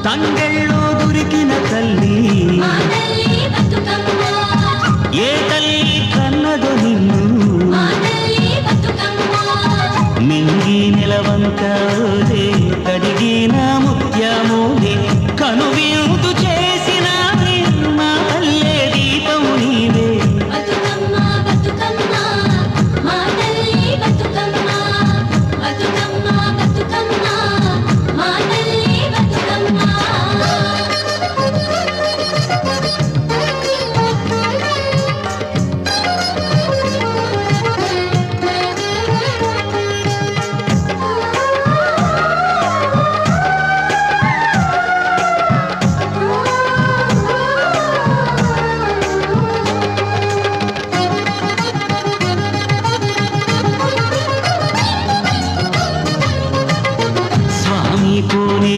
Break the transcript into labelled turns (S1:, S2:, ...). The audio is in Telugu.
S1: తంగెళ్ళు దొరికిన తల్లి ఏ తల్లి కన్నదో నిన్ను మింగి నిలవంక కడిగిన ముక్కు